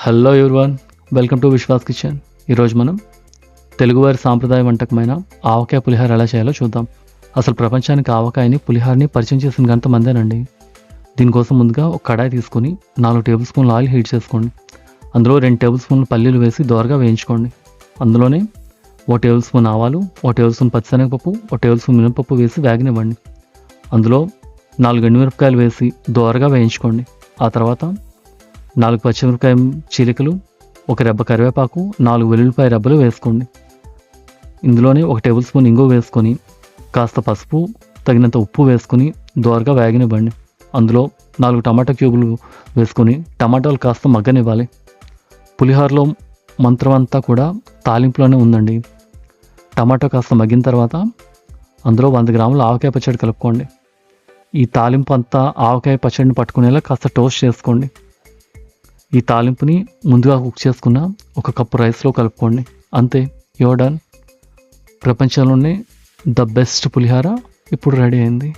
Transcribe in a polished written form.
Hello everyone, welcome to Vishwas kitchen. ఈరోజు మనం తెలుగువారి సాంప్రదాయ వంటకమైన ఆవకాయ పులిహోర ఎలా చేయాలో చూద్దాం. అసలు ప్రపంచానికి ఆవకాయని పులిహోరని పరిచయం చేసిన గంట మందేనండి. దీనికోసం ముందుగా ఒక కడాయి తీసుకొని 4 టేబుల్ స్పూన్ల ఆయిల్ హీట్ చేసుకోండి. అందులో 2 టేబుల్ స్పూన్ల పల్లీలు వేసి దోరగా వేయించుకోండి. అందులోనే 1 టేబుల్ స్పూన్ ఆవాలు, 1 టేబుల్ స్పూన్ పచ్చిశనగపప్పు, 1 టేబుల్ స్పూన్ మినపప్పు వేసి వేగనివ్వండి. అందులో 4 ఎండుమిరపకాయలు వేసి దోరగా వేయించుకోండి. ఆ తర్వాత 4 పచ్చిమిరపకాయ చీలికలు, 1 రెబ్బ కరివేపాకు, 4 వెల్లుల్లిపాయ రెబ్బలు వేసుకోండి. ఇందులోనే 1 టేబుల్ స్పూన్ ఇంగువ వేసుకొని కాస్త పసుపు, తగినంత ఉప్పు వేసుకొని దోరగా వేగనివ్వండి. అందులో 4 టమాటా క్యూబులు వేసుకొని టమాటాలు కాస్త మగ్గనివ్వాలి. పులిహోరలో మంత్రం అంతా కూడా తాలింపులోనే ఉందండి. టమాటా కాస్త మగ్గిన తర్వాత అందులో 100 గ్రాముల ఆవకాయ పచ్చడి కలుపుకోండి. ఈ తాలింపు అంతా ఆవకాయ పచ్చడిని పట్టుకునేలా కాస్త టోస్ట్ చేసుకోండి. ఈ తాలింపుని ముందుగా కుక్ చేసుకున్న 1 కప్పు రైస్లో కలుపుకోండి. అంతే, యువర్ డన్. ప్రపంచంలోనే ద బెస్ట్ పులిహోర ఇప్పుడు రెడీ అయింది.